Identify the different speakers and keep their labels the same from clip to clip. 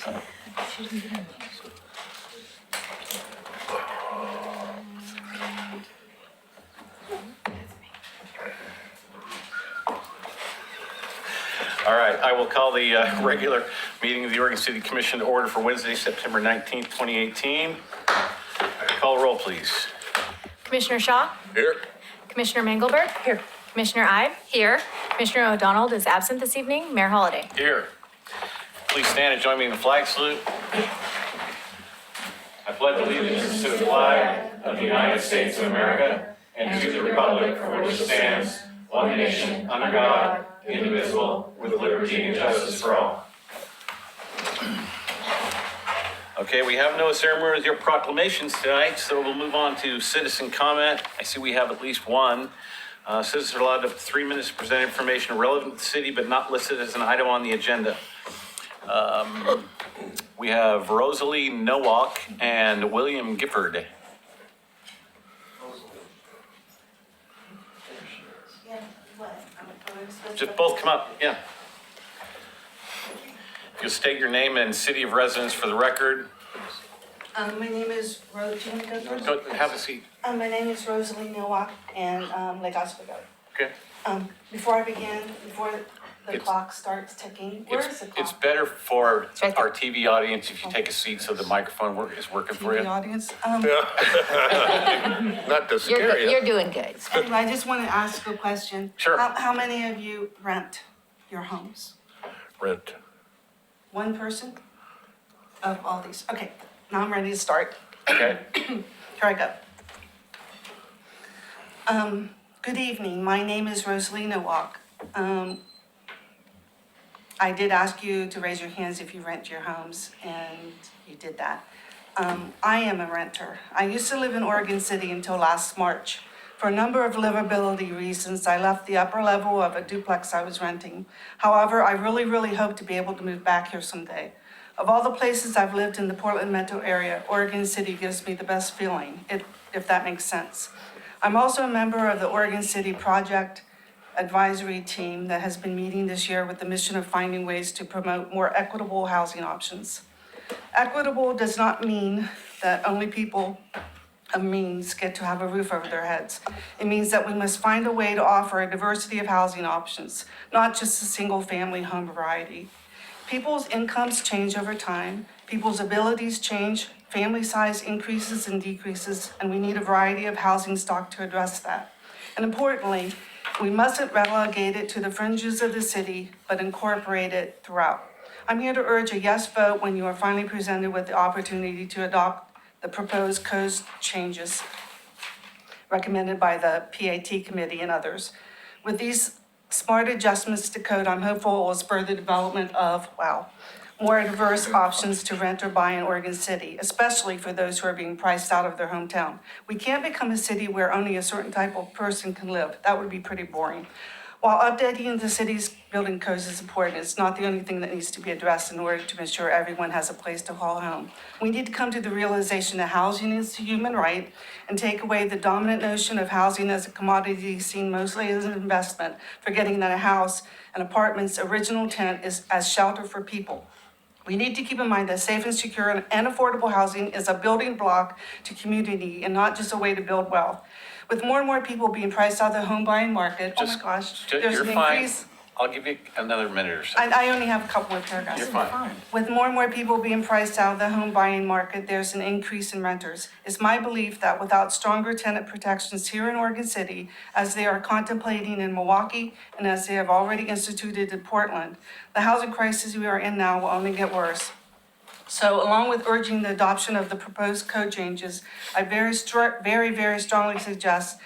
Speaker 1: All right, I will call the regular meeting of the Oregon City Commission to order for Wednesday, September 19th, 2018. Call roll, please.
Speaker 2: Commissioner Shaw?
Speaker 3: Here.
Speaker 2: Commissioner Mengelberg? Here. Commissioner Ibe? Here. Commissioner O'Donnell is absent this evening. Mayor Holliday?
Speaker 1: Here. Please stand and join me in the flag salute. I pledge allegiance to the flag of the United States of America and to the republic for which it stands, one nation, under God, indivisible, with liberty and justice for all. Okay, we have no ceremonial proclamations tonight, so we'll move on to citizen comment. I see we have at least one. Citizens are allowed up to 3 minutes to present information relevant to the city but not listed as an item on the agenda. We have Rosalie Nowak and William Gifford. Just both come up, yeah. If you'll state your name and city of residence for the record.
Speaker 4: My name is Rosalie.
Speaker 1: Go have a seat.
Speaker 4: My name is Rosalie Nowak and Lake Oswego.
Speaker 1: Okay.
Speaker 4: Before I begin, before the
Speaker 1: It's-
Speaker 4: clock starts ticking, where is the
Speaker 1: It's
Speaker 4: clock?
Speaker 1: better for
Speaker 2: right there.
Speaker 1: our TV audience if you take a seat so the microphone is working for
Speaker 4: TV
Speaker 1: you.
Speaker 4: audience.
Speaker 3: Not to scare you.
Speaker 2: You're doing good.
Speaker 4: Anyway, I just want to ask a question.
Speaker 1: Sure.
Speaker 4: How many of you rent your homes?
Speaker 3: Rent.
Speaker 4: One person? Of all these? Okay, now I'm ready to start.
Speaker 1: Okay.
Speaker 4: Here I go. Good evening. My name is Rosalie Nowak. I did ask you to raise your hands if you rent your homes, and you did that. I am a renter. I used to live in Oregon City until last March. For a number of livability reasons, I left the upper level of a duplex I was renting. However, I really hope to be able to move back here someday. Of all the places I've lived in the Portland metro area, Oregon City gives me the best feeling, if that makes sense. I'm also a member of the Oregon City Project Advisory Team that has been meeting this year with the mission of finding ways to promote more equitable housing options. Equitable does not mean that only people of means get to have a roof over their heads. It means that we must find a way to offer a diversity of housing options, not just a single-family home variety. People's incomes change over time, people's abilities change, family size increases and decreases, and we need a variety of housing stock to address that. And importantly, we mustn't relegate it to the fringes of the city, but incorporate it throughout. I'm here to urge a yes vote when you are finally presented with the opportunity to adopt the proposed code changes recommended by the PAT committee and others. With these smart adjustments to code, I'm hopeful it will spur the development of, more diverse options to rent or buy in Oregon City, especially for those who are being priced out of their hometown. We can't become a city where only a certain type of person can live. That would be pretty boring. While updating the city's building codes is important, it's not the only thing that needs to be addressed in order to ensure everyone has a place to call home. We need to come to the realization that housing is a human right and take away the dominant notion of housing as a commodity seen mostly as an investment, forgetting that a house, an apartment's original intent is as shelter for people. We need to keep in mind that safe and secure and affordable housing is a building block to community and not just a way to build wealth. With more and more people being priced out of the home buying market, oh my gosh, there's
Speaker 1: You're
Speaker 4: an
Speaker 1: fine.
Speaker 4: increase.
Speaker 1: I'll give you another minute or so.
Speaker 4: I only have a couple more paragraphs.
Speaker 1: You're fine.
Speaker 4: With more and more people being priced out of the home buying market, there's an increase in renters. It's my belief that without stronger tenant protections here in Oregon City, as they are contemplating in Milwaukee and as they have already instituted in Portland, the housing crisis we are in now will only get worse. So along with urging the adoption of the proposed code changes, I very strongly suggest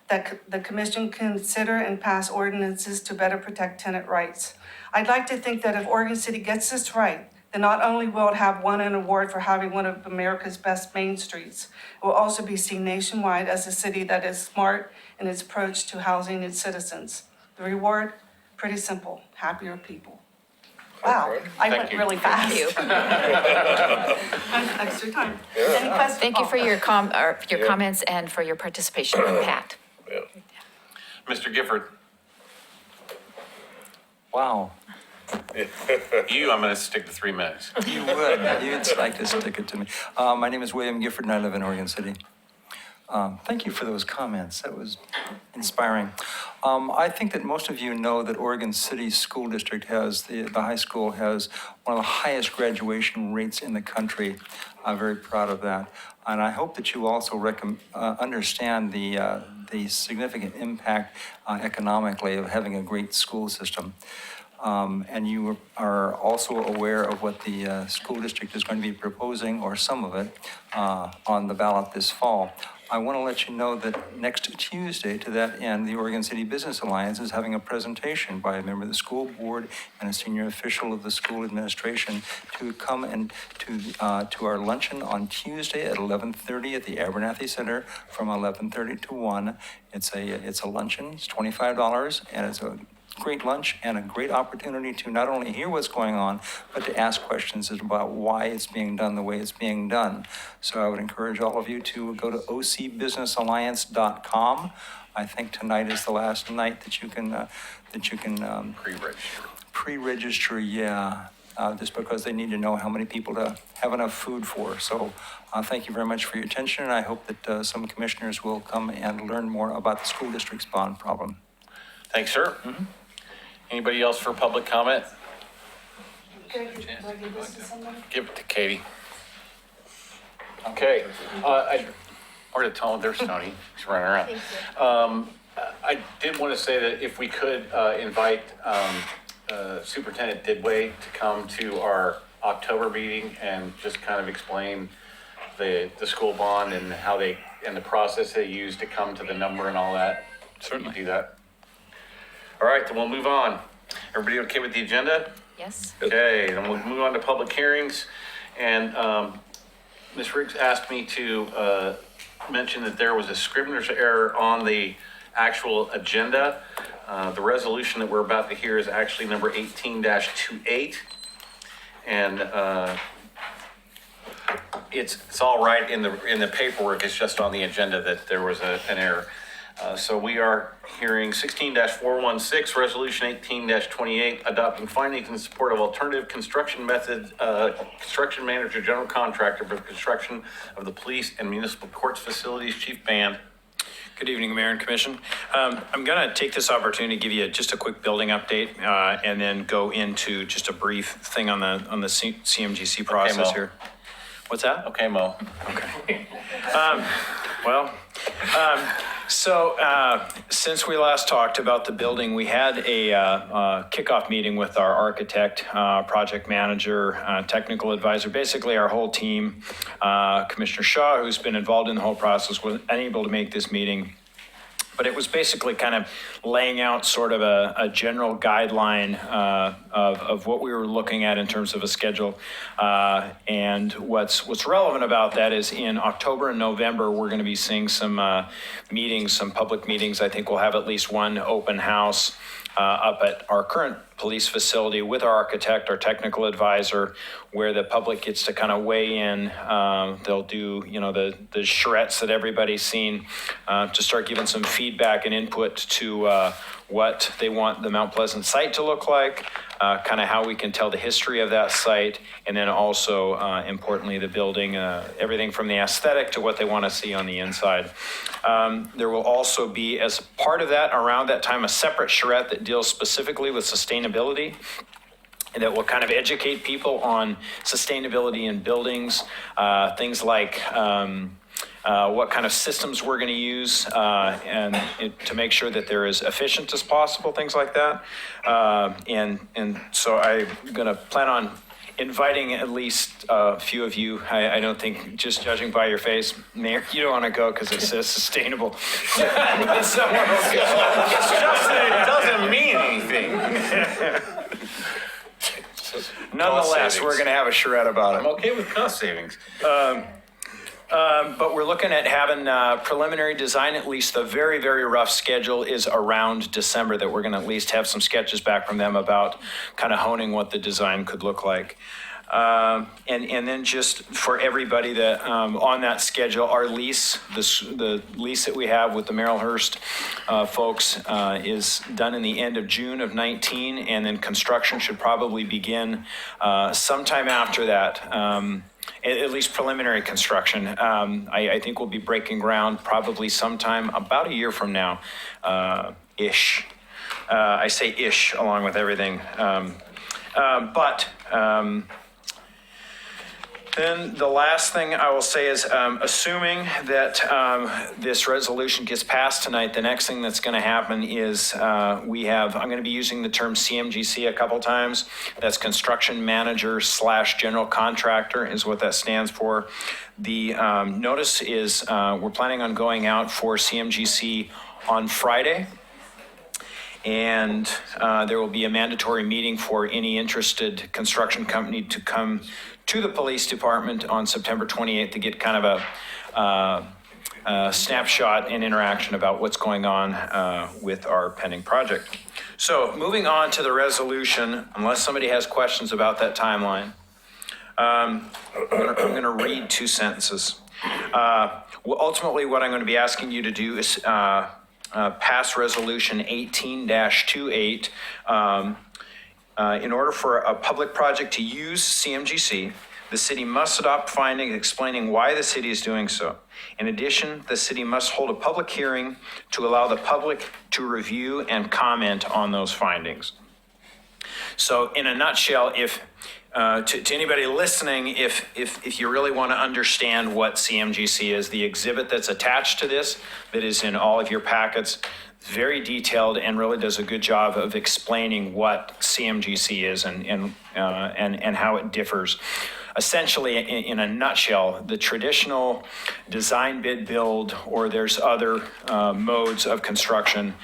Speaker 4: that the commission consider and pass ordinances to better protect tenant rights. I'd like to think that if Oregon City gets this right, then not only will it have won an award for having one of America's best main streets, it will also be seen nationwide as a city that is smart in its approach to housing its citizens. The reward, pretty simple, happier people. Wow, I
Speaker 1: Thank
Speaker 4: went
Speaker 1: you.
Speaker 4: really fast.
Speaker 2: Thank you.
Speaker 4: Extra time. Any questions?
Speaker 2: Thank you for your comments and for your participation, Pat.
Speaker 3: Yeah.
Speaker 1: Mr. Gifford.
Speaker 5: Wow.
Speaker 1: You, I'm going to stick to 3 minutes.
Speaker 3: You would. You'd like to stick it to me. My name is William Gifford, and I live in Oregon City. Thank you for those comments. That was inspiring. I think that most of you know that Oregon City School District has, the high school has one of the highest graduation rates in the country. I'm very proud of that. And I hope that you also understand the significant impact economically of having a great school system. And you are also aware of what the school district is going to be proposing, or some of it, on the ballot this fall. I want to let you know that next Tuesday, to that end, the Oregon City Business Alliance is having a presentation by a member of the school board and a senior official of the school administration to come and to our luncheon on Tuesday at 11:30 at the Abernathy Center from 11:30 to 1. It's a luncheon. It's $25, and it's a great lunch and a great opportunity to not only hear what's going on, but to ask questions about why it's being done the way it's being done. So I would encourage all of you to go to ocbusinessalliance.com. I think tonight is the last night that you can
Speaker 1: Pre-register.
Speaker 3: pre-register, just because they need to know how many people to have enough food for. So thank you very much for your attention, and I hope that some commissioners will come and learn more about the school district's bond problem.
Speaker 1: Thanks, sir. Anybody else for public comment? Give it to Katie. Okay. I already told, there's Tony. He's running around. I did want to say that if we could invite Superintendent Didway to come to our October meeting and just kind of explain the school bond and how they, and the process they use to come to the number and all that. Certainly do that. All right, then we'll move on. Everybody okay with the agenda?
Speaker 2: Yes.
Speaker 1: Okay, then we'll move on to public hearings. And Ms. Riggs asked me to mention that there was a scrivener's error on the actual agenda. The resolution that we're about to hear is actually number 18-28. And it's all right in the paperwork. It's just on the agenda that there was an error. So we are hearing 16-416, Resolution 18-28, adopting findings in support of alternative construction method, construction manager, general contractor for the construction of the police and municipal courts facilities. Chief Band.
Speaker 5: Good evening, Mayor and Commission. I'm going to take this opportunity to give you just a quick building update and then go into just a brief thing on the CMGC process
Speaker 1: Mo.
Speaker 5: here. What's that?
Speaker 1: Okay, Mo.
Speaker 5: So since we last talked about the building, we had a kickoff meeting with our architect, project manager, technical advisor, basically our whole team. Commissioner Shaw, who's been involved in the whole process, was unable to make this meeting. But it was basically kind of laying out sort of a general guideline of what we were looking at in terms of a schedule. And what's relevant about that is in October and November, we're going to be seeing some meetings, some public meetings. I think we'll have at least one open house up at our current police facility with our architect, our technical advisor, where the public gets to kind of weigh in. They'll do, the charrettes that everybody's seen to start giving some feedback and input to what they want the Mount Pleasant site to look like, kind of how we can tell the history of that site, and then also, importantly, the building, everything from the aesthetic to what they want to see on the inside. There will also be, as part of that, around that time, a separate charrette that deals specifically with sustainability, and that will kind of educate people on sustainability in buildings, things like what kind of systems we're going to use to make sure that they're as efficient as possible, things like that. And so I'm going to plan on inviting at least a few of you. I don't think, just judging by your face, Mayor, you don't want to go because it says sustainable. But someone will go.
Speaker 1: It's just that it doesn't mean anything.
Speaker 5: Nonetheless, we're going to have a charrette about it.
Speaker 1: I'm okay with cost savings.
Speaker 5: But we're looking at having preliminary design, at least the very, very rough schedule is around December, that we're going to at least have some sketches back from them about kind of honing what the design could look like. And then just for everybody that, on that schedule, our lease, the lease that we have with the Merrillhurst folks is done in the end of June of 19, and then construction should probably begin sometime after that. At least preliminary construction. I think we'll be breaking ground probably sometime about a year from now, ish. I say ish along with everything. Then the last thing I will say is, assuming that this resolution gets passed tonight, the next thing that's going to happen is I'm going to be using the term CMGC a couple times. That's Construction Manager / General Contractor is what that stands for. The notice is we're planning on going out for CMGC on Friday. And there will be a mandatory meeting for any interested construction company to come to the police department on September 28th to get kind of a snapshot and interaction about what's going on with our pending project. So moving on to the resolution, unless somebody has questions about that timeline, I'm going to read 2 sentences. Ultimately, what I'm going to be asking you to do is pass resolution 18-28. In order for a public project to use CMGC, the city must adopt findings explaining why the city is doing so. In addition, the city must hold a public hearing to allow the public to review and comment on those findings. So in a nutshell, if to anybody listening, if you really want to understand what CMGC is, the exhibit that's attached to this, that is in all of your packets, very detailed and really does a good job of explaining what CMGC is and how it differs. Essentially, in a nutshell, the traditional design, bid, build, or there's other modes of construction,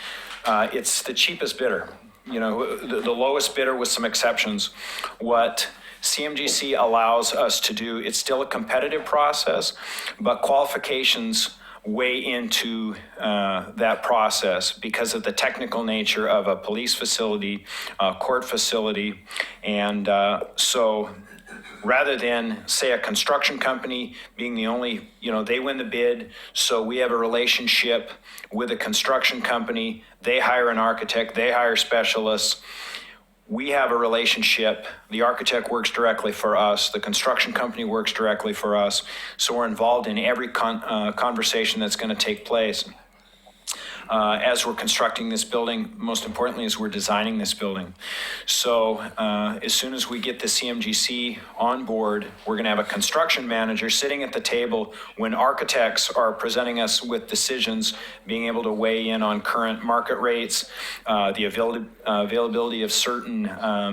Speaker 5: it's the cheapest bidder. You know, the lowest bidder with some exceptions. What CMGC allows us to do, it's still a competitive process, but qualifications weigh into that process because of the technical nature of a police facility, a court facility. And so rather than, say, a construction company being the only, they win the bid, so we have a relationship with a construction company, they hire an architect, they hire specialists. We have a relationship, the architect works directly for us, the construction company works directly for us, so we're involved in every conversation that's going to take place. As we're constructing this building, most importantly, as we're designing this building. So as soon as we get the CMGC on board, we're going to have a construction manager sitting at the table when architects are presenting us with decisions, being able to weigh in on current market rates, the availability of certain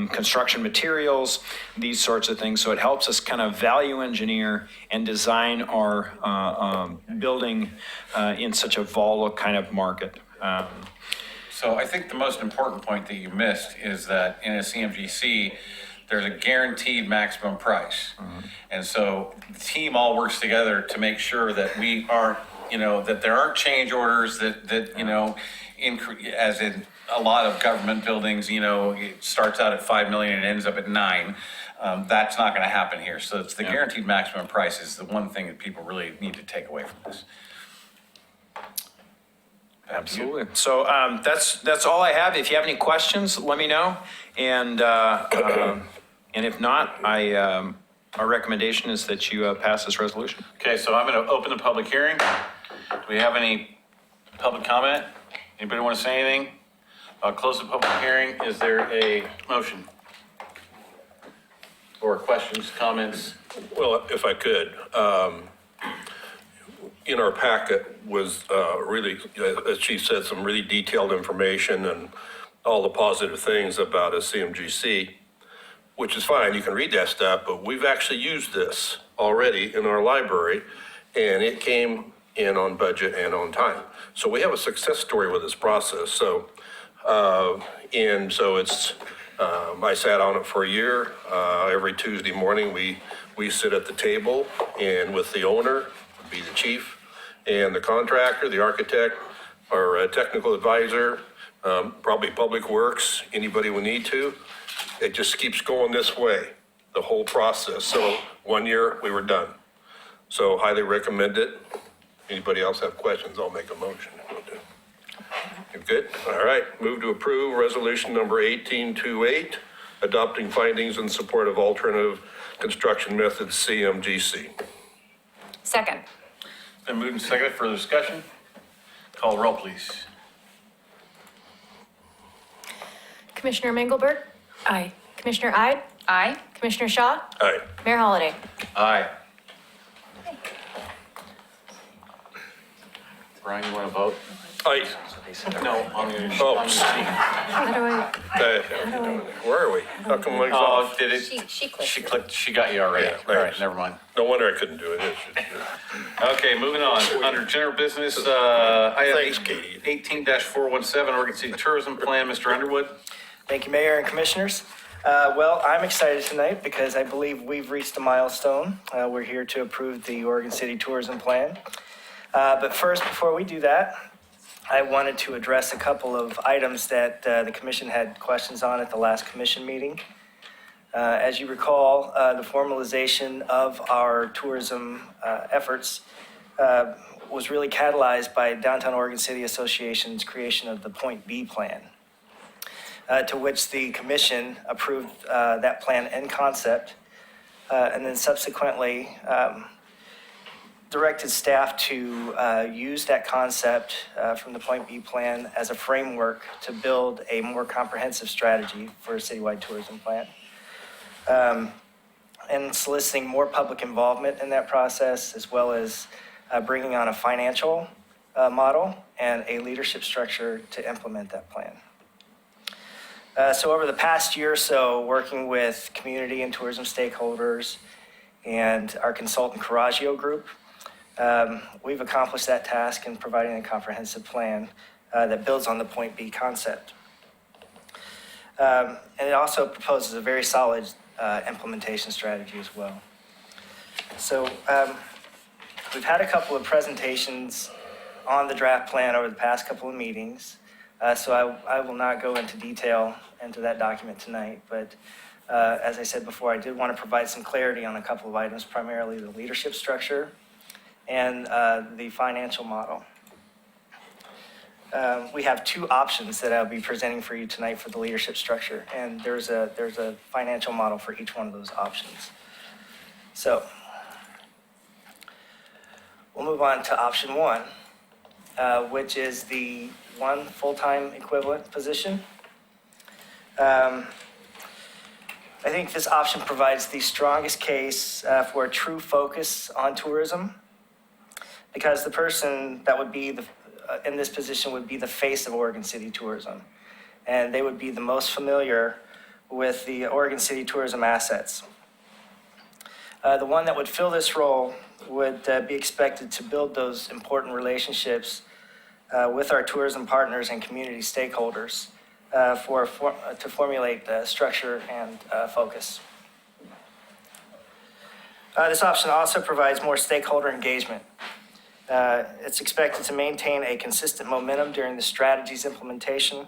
Speaker 5: construction materials, these sorts of things. So it helps us kind of value engineer and design our building in such a volatile kind of market.
Speaker 1: So I think the most important point that you missed is that in a CMGC, there's a guaranteed maximum price. Mm-hmm. And so the team all works together to make sure that we aren't, that there aren't change orders that as in a lot of government buildings, it starts out at 5 million and ends up at 9. That's not going to happen here. So it's the guaranteed maximum price is the one thing that people really need to take away from this.
Speaker 5: Absolutely. So that's all I have. If you have any questions, let me know. And if not, our recommendation is that you pass this resolution.
Speaker 1: Okay, so I'm going to open the public hearing. Do we have any public comment? Anybody want to say anything? I'll close the public hearing. Is there a motion? Or questions, comments?
Speaker 6: Well, if I could, in our packet was really, as she said, some really detailed information and all the positive things about a CMGC, which is fine. You can read that stuff, but we've actually used this already in our library, and it came in on budget and on time. So we have a success story with this process. So, and so it's, I sat on it for a year. Every Tuesday morning, we sit at the table and with the owner, be the chief, and the contractor, the architect, our technical advisor, probably Public Works, anybody we need to. It just keeps going this way. the whole process. So 1 year, we were done. So highly recommend it. Anybody else have questions? I'll make a motion. You're good? All right. Move to approve resolution number 1828, adopting findings in support of alternative construction methods, CMGC.
Speaker 2: Second.
Speaker 1: Been moved and seconded. Further discussion? Call roll, please.
Speaker 2: Commissioner Mengelberg? Aye. Commissioner Ide?
Speaker 7: Aye.
Speaker 2: Commissioner Shaw?
Speaker 6: All right.
Speaker 2: Mayor Holliday?
Speaker 1: Aye. Brian, you want to vote?
Speaker 6: Aye.
Speaker 1: No, on the
Speaker 6: Oh.
Speaker 1: sheet.
Speaker 2: How do I?
Speaker 6: Where are we? How come mine's
Speaker 1: Oh,
Speaker 6: off?
Speaker 1: did it?
Speaker 7: She clicked.
Speaker 1: She clicked, she got you already.
Speaker 6: Yeah,
Speaker 1: All right,
Speaker 6: thanks.
Speaker 1: never mind.
Speaker 6: No wonder I couldn't do it. It's-
Speaker 1: Okay, moving on. Under general business, item
Speaker 6: Thanks, Katie.
Speaker 1: 18-417, Oregon City Tourism Plan, Mr. Underwood.
Speaker 8: Thank you, Mayor and Commissioners. Well, I'm excited tonight because I believe we've reached a milestone. We're here to approve the Oregon City Tourism Plan. But first, before we do that, I wanted to address a couple of items that the commission had questions on at the last commission meeting. As you recall, the formalization of our tourism efforts was really catalyzed by Downtown Oregon City Association's creation of the Point B plan. To which the commission approved that plan in concept, and then subsequently directed staff to use that concept from the Point B plan as a framework to build a more comprehensive strategy for a citywide tourism plan. And soliciting more public involvement in that process, as well as bringing on a financial model and a leadership structure to implement that plan. So over the past year or so, working with community and tourism stakeholders and our consultant Coraggio Group, we've accomplished that task in providing a comprehensive plan that builds on the Point B concept. And it also proposes a very solid implementation strategy as well. So we've had a couple of presentations on the draft plan over the past couple of meetings. So I will not go into detail into that document tonight, but as I said before, I did want to provide some clarity on a couple of items, primarily the leadership structure and the financial model. We have two options that I'll be presenting for you tonight for the leadership structure, and there's a financial model for each one of those options. So we'll move on to option one, which is the one full-time equivalent position. I think this option provides the strongest case for a true focus on tourism, because the person that would be in this position would be the face of Oregon City tourism, and they would be the most familiar with the Oregon City tourism assets. The one that would fill this role would be expected to build those important relationships with our tourism partners and community stakeholders to formulate the structure and focus. This option also provides more stakeholder engagement. It's expected to maintain a consistent momentum during the strategy's implementation.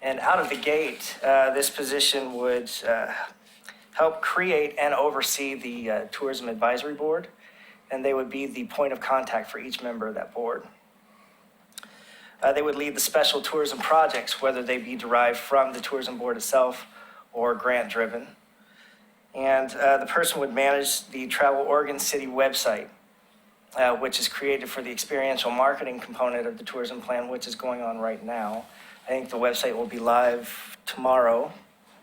Speaker 8: And out of the gate, this position would help create and oversee the Tourism Advisory Board, and they would be the point of contact for each member of that board. They would lead the special tourism projects, whether they be derived from the tourism board itself or grant-driven. And the person would manage the Travel Oregon City website, which is created for the experiential marketing component of the tourism plan, which is going on right now. I think the website will be live tomorrow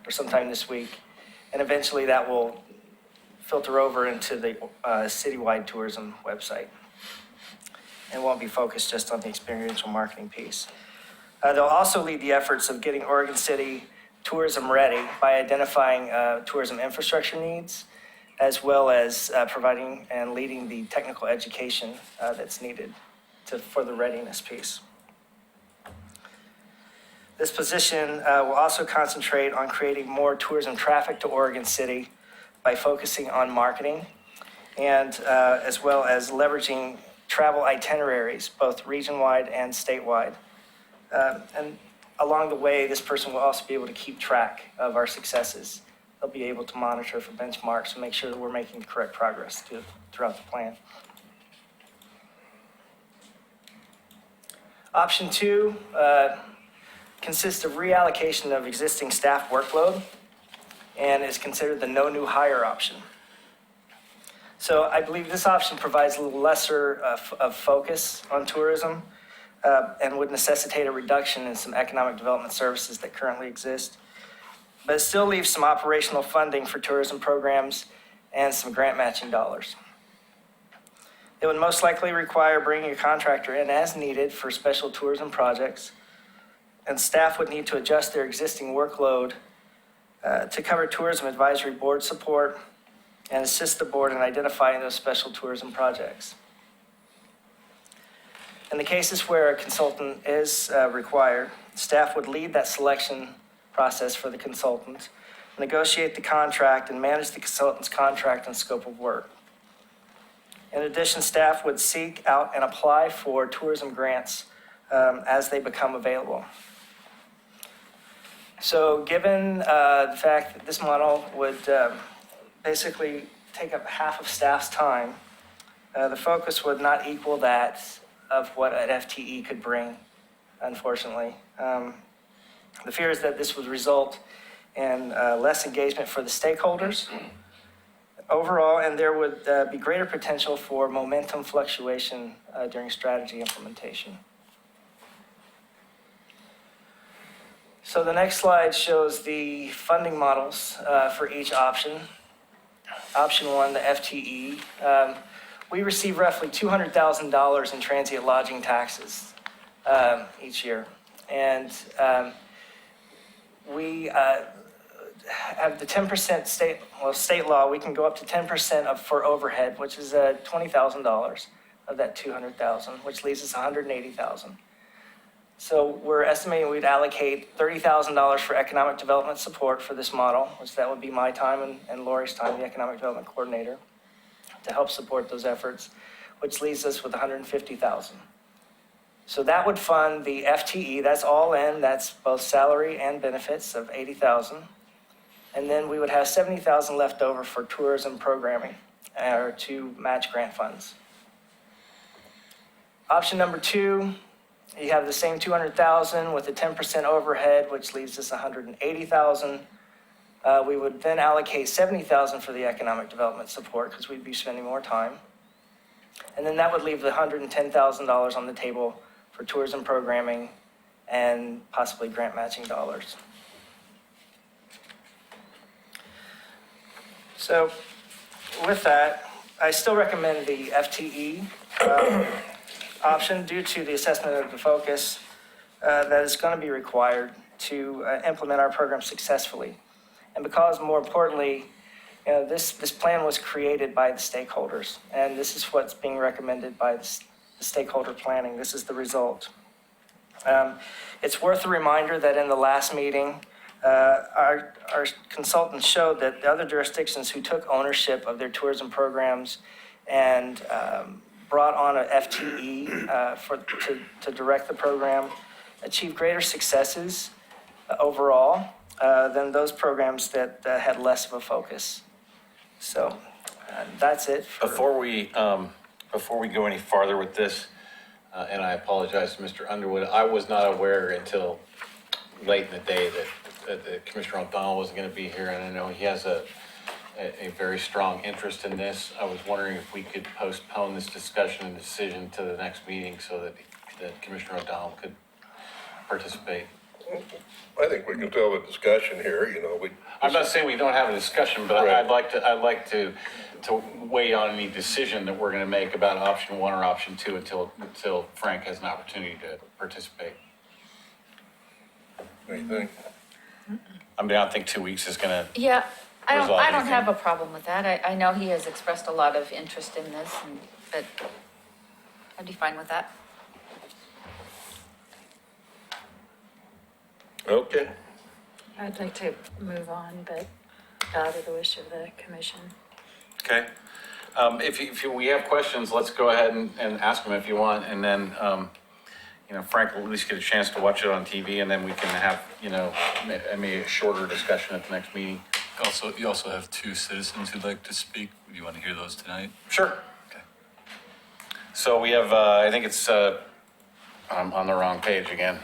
Speaker 8: or sometime this week. And eventually that will filter over into the citywide tourism website, and won't be focused just on the experiential marketing piece. They'll also lead the efforts of getting Oregon City tourism ready by identifying tourism infrastructure needs, as well as providing and leading the technical education that's needed for the readiness piece. This position will also concentrate on creating more tourism traffic to Oregon City by focusing on marketing, and as well as leveraging travel itineraries, both region-wide and statewide. And along the way, this person will also be able to keep track of our successes they'll be able to monitor for benchmarks and make sure that we're making the correct progress throughout the plan. Option 2 consists of reallocation of existing staff workload and is considered the no new hire option. So I believe this option provides a little lesser of focus on tourism and would necessitate a reduction in some economic development services that currently exist, but it still leaves some operational funding for tourism programs and some grant matching dollars. It would most likely require bringing a contractor in as needed for special tourism projects, and staff would need to adjust their existing workload to cover tourism advisory board support and assist the board in identifying those special tourism projects. In the cases where a consultant is required, staff would lead that selection process for the consultant, negotiate the contract, and manage the consultant's contract and scope of work. In addition, staff would seek out and apply for tourism grants as they become available. So given the fact that this model would basically take up half of staff's time, the focus would not equal that of what an FTE could bring, unfortunately. The fear is that this would result in less engagement for the stakeholders overall, and there would be greater potential for momentum fluctuation during strategy implementation. So the next slide shows the funding models for each option. Option 1, the FTE. We receive roughly $200,000 in transient lodging taxes each year. And we have the 10% state law, we can go up to 10% for overhead, which is $20,000 of that $200,000, which leaves us $180,000. So we're estimating we'd allocate $30,000 for economic development support for this model, which that would be my time and Lori's time, the economic development coordinator, to help support those efforts, which leaves us with $150,000. So that would fund the FTE, that's all in, that's both salary and benefits of $80,000. And then we would have $70,000 left over for tourism programming or to match grant funds. Option number 2, you have the same $200,000 with a 10% overhead, which leaves us $180,000. We would then allocate $70,000 for the economic development support because we'd be spending more time. And then that would leave the $110,000 on the table for tourism programming and possibly grant matching dollars. So with that, I still recommend the FTE option due to the assessment of the focus that is going to be required to implement our program successfully. And because, more importantly, this plan was created by the stakeholders, and this is what's being recommended by the stakeholder planning. This is the result. It's worth a reminder that in the last meeting, our consultants showed that the other jurisdictions who took ownership of their tourism programs and brought on an FTE to direct the program achieved greater successes overall than those programs that had less of a focus. So that's it.
Speaker 1: Before we go any farther with this, and I apologize to Mr. Underwood, I was not aware until late in the day that Commissioner O'Donnell wasn't going to be here, and I know he has a very strong interest in this. I was wondering if we could postpone this discussion and decision to the next meeting so that Commissioner O'Donnell could participate.
Speaker 6: I think we can have a discussion here,
Speaker 1: I'm not saying we don't have a discussion, but
Speaker 6: Right.
Speaker 1: I'd like to weigh on any decision that we're going to make about option 1 or option 2 until Frank has an opportunity to participate.
Speaker 6: What do you think?
Speaker 1: I mean, I don't think 2 weeks is going to.
Speaker 7: Yeah, I don't
Speaker 1: Resolve anything.
Speaker 7: have a problem with that. I know he has expressed a lot of interest in this, but I'd be fine with that.
Speaker 6: Okay.
Speaker 9: I'd like to move on, but out of the wish of the commission.
Speaker 1: Okay. If we have questions, let's go ahead and ask them if you want, and then, Frank will at least get a chance to watch it on TV, and then we can have, maybe a shorter discussion at the next meeting.
Speaker 10: You also have two citizens who'd like to speak. Do you want to hear those tonight?
Speaker 1: Sure.
Speaker 10: Okay.
Speaker 1: So we have, I think it's, I'm on the wrong page again.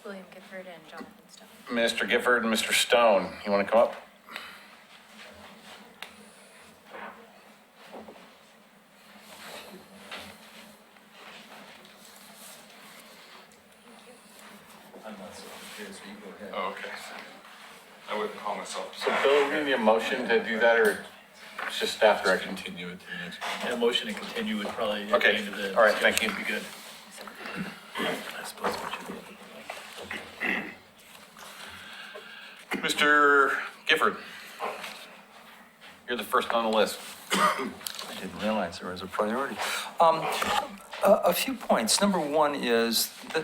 Speaker 2: William Gifford and Jonathan Stone.
Speaker 1: Mr. Gifford and Mr. Stone, you want to come up?
Speaker 3: I'm not so prepared, so you go ahead.
Speaker 11: Oh, okay. I wouldn't call myself.
Speaker 1: So Bill, we need a motion to do that, or it's just staff direction?
Speaker 10: Continue it to the next one.
Speaker 12: A motion to continue would probably, at the
Speaker 1: Okay.
Speaker 12: end of the.
Speaker 1: All right, thank you.
Speaker 12: Be good. I suppose what you
Speaker 1: Mr. Gifford, you're the first on the list.
Speaker 3: I didn't realize there was a priority. A few points. Number one is that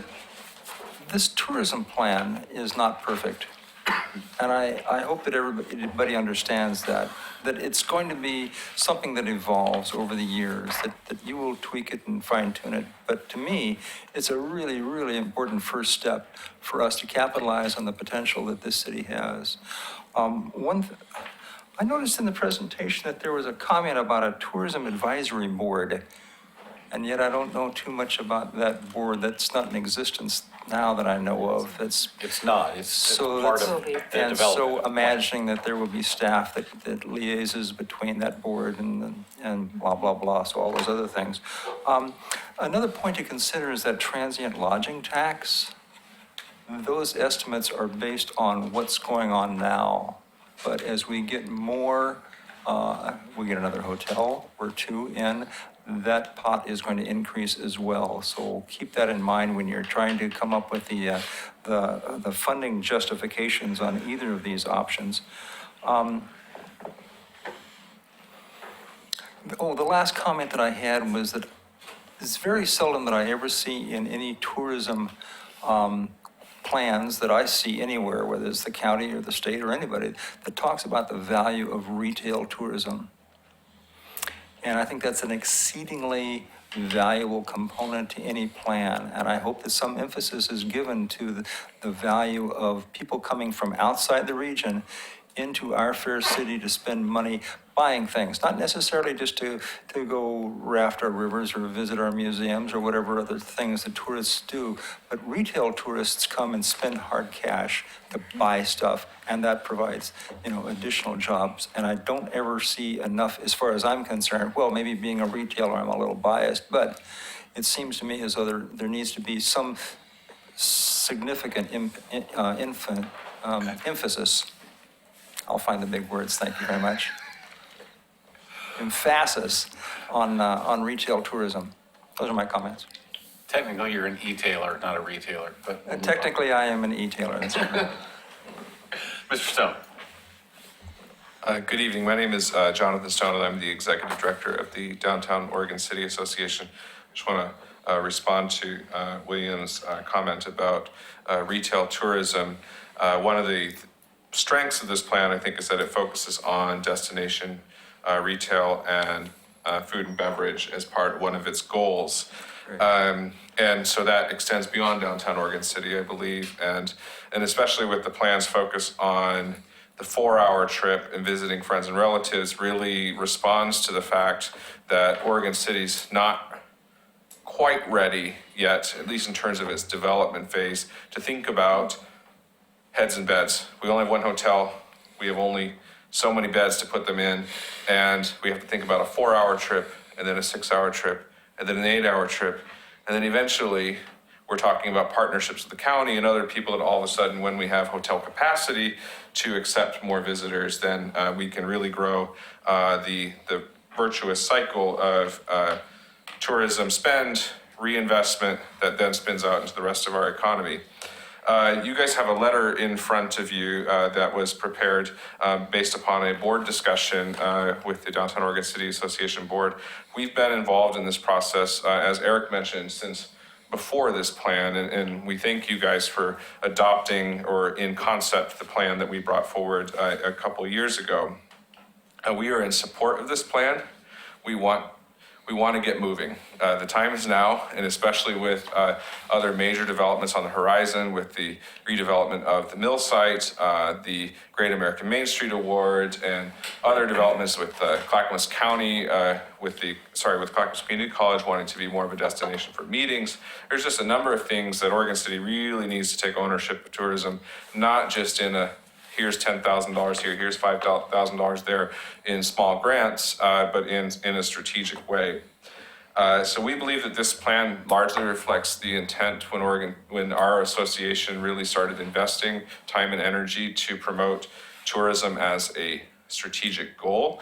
Speaker 3: this tourism plan is not perfect. And I hope that everybody understands that it's going to be something that evolves over the years, that you will tweak it and fine tune it. But to me, it's a really, really important first step for us to capitalize on the potential that this city has. I noticed in the presentation that there was a comment about a tourism advisory board. And yet I don't know too much about that board. That's not in existence now that I know of.
Speaker 1: It's not, it's
Speaker 3: So
Speaker 1: part
Speaker 3: that's-
Speaker 1: of the
Speaker 3: And so
Speaker 1: development.
Speaker 3: imagining that there will be staff that liaises between that board and blah, blah, blah, so all those other things. Another point to consider is that transient lodging tax. Those estimates are based on what's going on now. But as we get more, we get another hotel or two in, that pot is going to increase as well. So keep that in mind when you're trying to come up with the funding justifications on either of these options. The last comment that I had was that it's very seldom that I ever see in any tourism plans that I see anywhere, whether it's the county or the state or anybody, that talks about the value of retail tourism. And I think that's an exceedingly valuable component to any plan. And I hope that some emphasis is given to the value of people coming from outside the region into our fair city to spend money buying things, not necessarily just to go raft our rivers or visit our museums or whatever other things that tourists do, but retail tourists come and spend hard cash to buy stuff, and that provides, additional jobs. And I don't ever see enough, as far as I'm concerned, well, maybe being a retailer, I'm a little biased, but it seems to me as though there needs to be some significant emphasis. I'll find the big words, thank you very much. Emphasis on retail tourism. Those are my comments.
Speaker 1: Technically, you're an e-tailer, not a retailer, but. we'll move on.
Speaker 3: Technically, I am an e-tailer, that's correct.
Speaker 1: Mr. Stone.
Speaker 11: Good evening. My name is Jonathan Stone, and I'm the Executive Director of the Downtown Oregon City Association. Just want to respond to William's comment about retail tourism. One of the strengths of this plan, I think, is that it focuses on destination retail and food and beverage as one of its goals. And so that extends beyond downtown Oregon City, I believe, and especially with the plan's focus on the 4-hour trip and visiting friends and relatives really responds to the fact that Oregon City's not quite ready yet, at least in terms of its development phase, to think about heads and beds. We only have one hotel. We have only so many beds to put them in, and we have to think about a 4-hour trip, and then a 6-hour trip, and then an 8-hour trip, and then eventually we're talking about partnerships with the county and other people that all of a sudden, when we have hotel capacity to accept more visitors, then we can really grow the virtuous cycle of tourism spend, reinvestment that then spins out into the rest of our economy. You guys have a letter in front of you that was prepared based upon a board discussion with the Downtown Oregon City Association Board. We've been involved in this process, as Eric mentioned, since before this plan, and we thank you guys for adopting or in concept the plan that we brought forward a couple years ago. We are in support of this plan. We we want to get moving. The time is now, and especially with other major developments on the horizon, with the redevelopment of the mill site, the Great American Main Street Award, and other developments with Clackamas County, with Clackamas Community College wanting to be more of a destination for meetings. There's just a number of things that Oregon City really needs to take ownership of tourism, not just in a here's $10,000 here, here's $5,000 there in small grants, but in a strategic way. So we believe that this plan largely reflects the intent when our association really started investing time and energy to promote tourism as a strategic goal.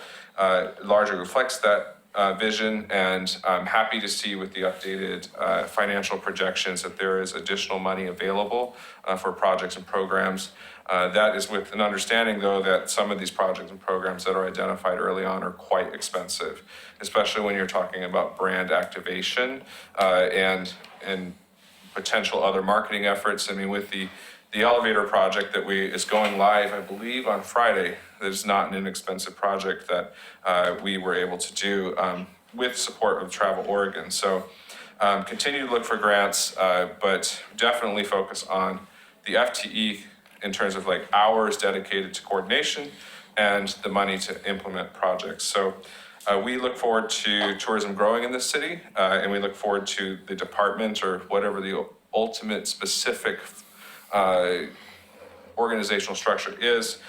Speaker 11: Largely reflects that vision, and I'm happy to see with the updated financial projections that there is additional money available for projects and programs. That is with an understanding, though, that some of these projects and programs that are identified early on are quite expensive, especially when you're talking about brand activation and potential other marketing efforts. I mean, with the elevator project that is going live, I believe, on Friday, that is not an inexpensive project that we were able to do with support of Travel Oregon. So continue to look for grants, but definitely focus on the FTE in terms of like hours dedicated to coordination and the money to implement projects. So we look forward to tourism growing in this city, and we look forward to the department or whatever the ultimate specific organizational structure is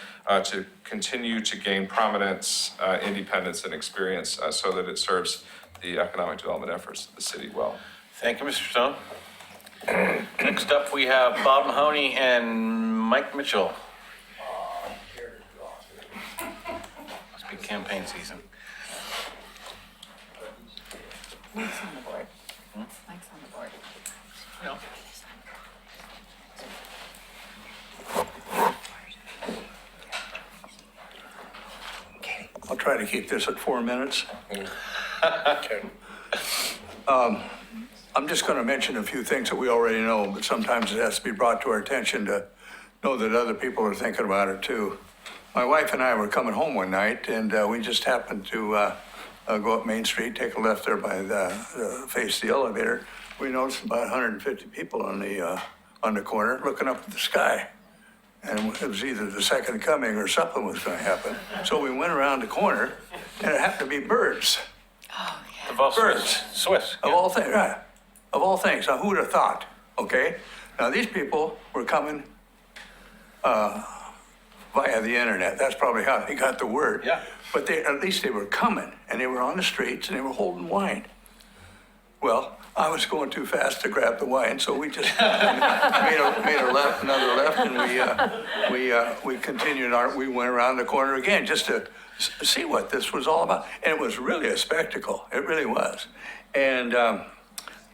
Speaker 11: to continue to gain prominence, independence, and experience so that it serves the economic development efforts of the city well.
Speaker 1: Thank you, Mr. Stone. Next up, we have Bob Mahoney and Mike Mitchell. Must be campaign season.
Speaker 7: Mike's on the board. Mike's on the board.
Speaker 1: No.
Speaker 13: I'll try to keep this at 4 minutes.
Speaker 6: Okay.
Speaker 13: I'm just going to mention a few things that we already know, but sometimes it has to be brought to our attention to know that other people are thinking about it too. My wife and I were coming home one night, and we just happened to go up Main Street, take a left there by face the elevator. We noticed about 150 people on the corner looking up at the sky. And it was either the second coming or something was going to happen. So we went around the corner, and it happened to be birds.
Speaker 7: Oh, yeah.
Speaker 1: Of all
Speaker 13: Birds.
Speaker 1: Swiss.
Speaker 13: Of all things, right. Of all things. Now, who would have thought? Okay? Now, these people were coming via the internet. That's probably how they got the word.
Speaker 1: Yeah.
Speaker 13: But at least they were coming, and they were on the streets, and they were holding wine. Well, I was going too fast to grab the wine, so we just made a left, another left, and we continued we went around the corner again just to see what this was all about. And it was really a spectacle. It really was. And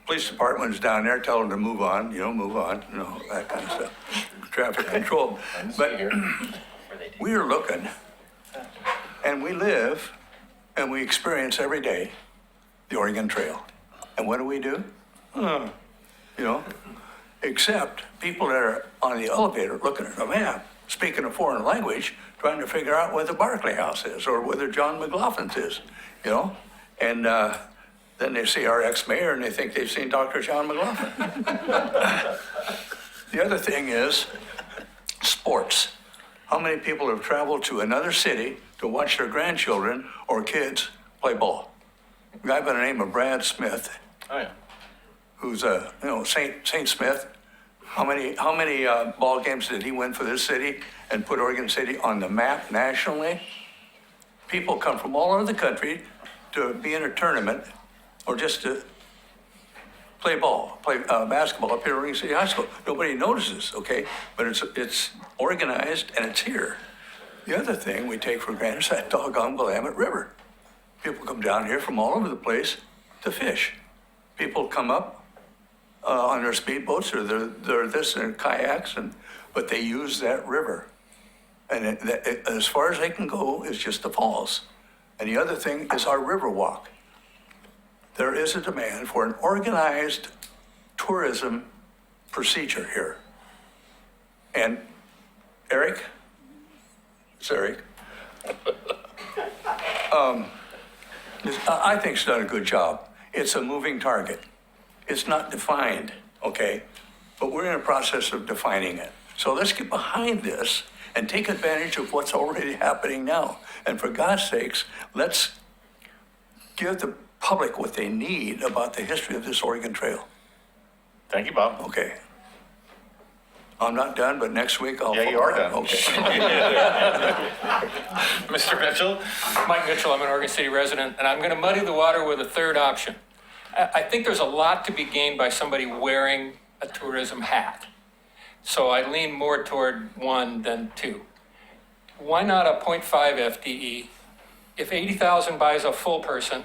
Speaker 13: police department was down there telling them to move on, that kind of stuff. Traffic control. But we are looking, and we live, and we experience every day the Oregon Trail. And what do? Except people that are on the elevator looking at a map, speaking a foreign language, trying to figure out where the Barclay House is or whether John McLaughlin's is, And then they see our ex-mayor and they think they've seen Dr. John McLaughlin. The other thing is sports. How many people have traveled to another city to watch their grandchildren or kids play ball? A guy by the name of Brad Smith,
Speaker 1: Oh, yeah.
Speaker 13: who's Saint Smith. How many ball games did he win for this city and put Oregon City on the map nationally? People come from all over the country to be in a tournament or just to play basketball up here at Oregon City High School. Nobody notices, okay? But it's organized and it's here. The other thing we take for granted is that doggone Willamette River. People come down here from all over the place to fish. People come up on their speedboats or their kayaks, but they use that river. And as far as they can go is just the falls. And the other thing is our river walk. There is a demand for an organized tourism procedure here. And Eric, I think it's done a good job. It's a moving target. It's not defined, okay? But we're in a process of defining it. So let's get behind this and take advantage of what's already happening now. And for God's sakes, let's give the public what they need about the history of this Oregon Trail.
Speaker 1: Thank you, Bob.
Speaker 13: Okay. I'm not done, but next week I'll.
Speaker 1: Yeah, you are done.
Speaker 13: Okay.
Speaker 1: Mr. Mitchell?
Speaker 14: Mike Mitchell, I'm an Oregon City resident, and I'm going to muddy the water with a third option. I think there's a lot to be gained by somebody wearing a tourism hat. So I lean more toward one than two. Why not a 0.5 FTE? If 80,000 buys a full person,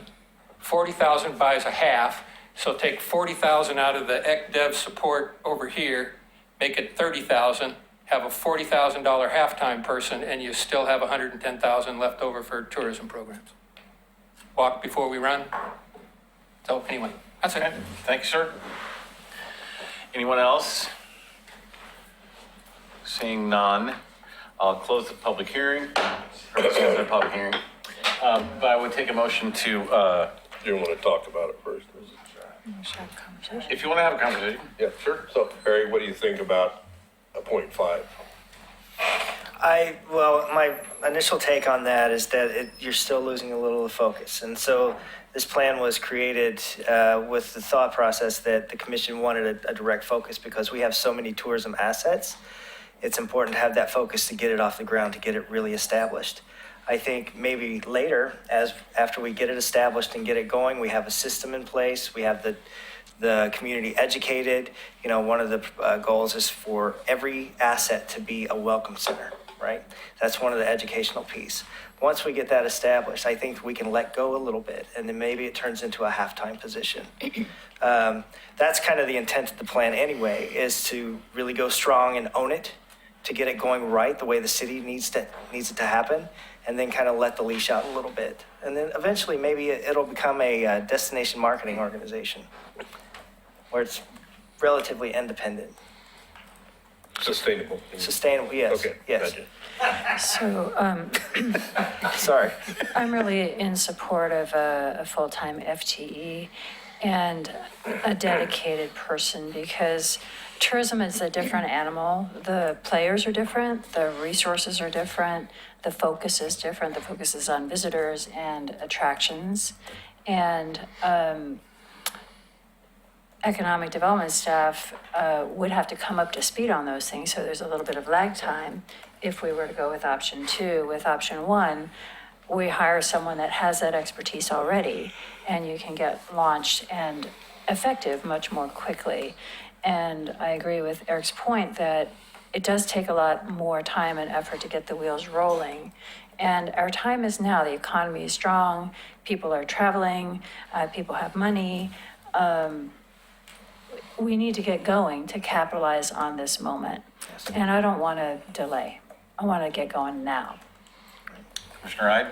Speaker 14: 40,000 buys a half, so take 40,000 out of the ECDev support over here, make it 30,000, have a $40,000 halftime person, and you still have 110,000 left over for tourism programs. Walk before we run. So anyway, that's it.
Speaker 1: Thank you, sir. Anyone else? Seeing none, I'll close the public hearing. Or excuse the public hearing. But I would take a motion to,
Speaker 6: You want to talk about it first?
Speaker 1: if you want to have a conversation.
Speaker 6: Yeah, sure. So, Harry, what do you think about a 0.5?
Speaker 8: Well, my initial take on that is that you're still losing a little of focus. And so this plan was created with the thought process that the commission wanted a direct focus because we have so many tourism assets. It's important to have that focus to get it off the ground, to get it really established. I think maybe later, after we get it established and get it going, we have a system in place, we have the community educated. You know, one of the goals is for every asset to be a welcome center, right? That's one of the educational piece. Once we get that established, I think we can let go a little bit, and then maybe it turns into a halftime position. That's kind of the intent of the plan anyway, is to really go strong and own it, to get it going right the way the city needs it to happen, and then kind of let the leash out a little bit. And then eventually maybe it'll become a destination marketing organization where it's relatively independent.
Speaker 6: Sustainable.
Speaker 8: Sustainable, yes,
Speaker 6: Okay,
Speaker 8: yes.
Speaker 6: gotcha.
Speaker 9: So
Speaker 8: Sorry.
Speaker 9: I'm really in support of a full-time FTE and a dedicated person because tourism is a different animal. The players are different, the resources are different, the focus is different. The focus is on visitors and attractions. And economic development staff would have to come up to speed on those things. So there's a little bit of lag time if we were to go with option two. With option one, we hire someone that has that expertise already, and you can get launched and effective much more quickly. And I agree with Eric's point that it does take a lot more time and effort to get the wheels rolling. And our time is now. The economy is strong. People are traveling. People have money. We need to get going to capitalize on this moment. And I don't want to delay. I want to get going now.
Speaker 1: Commissioner Ide?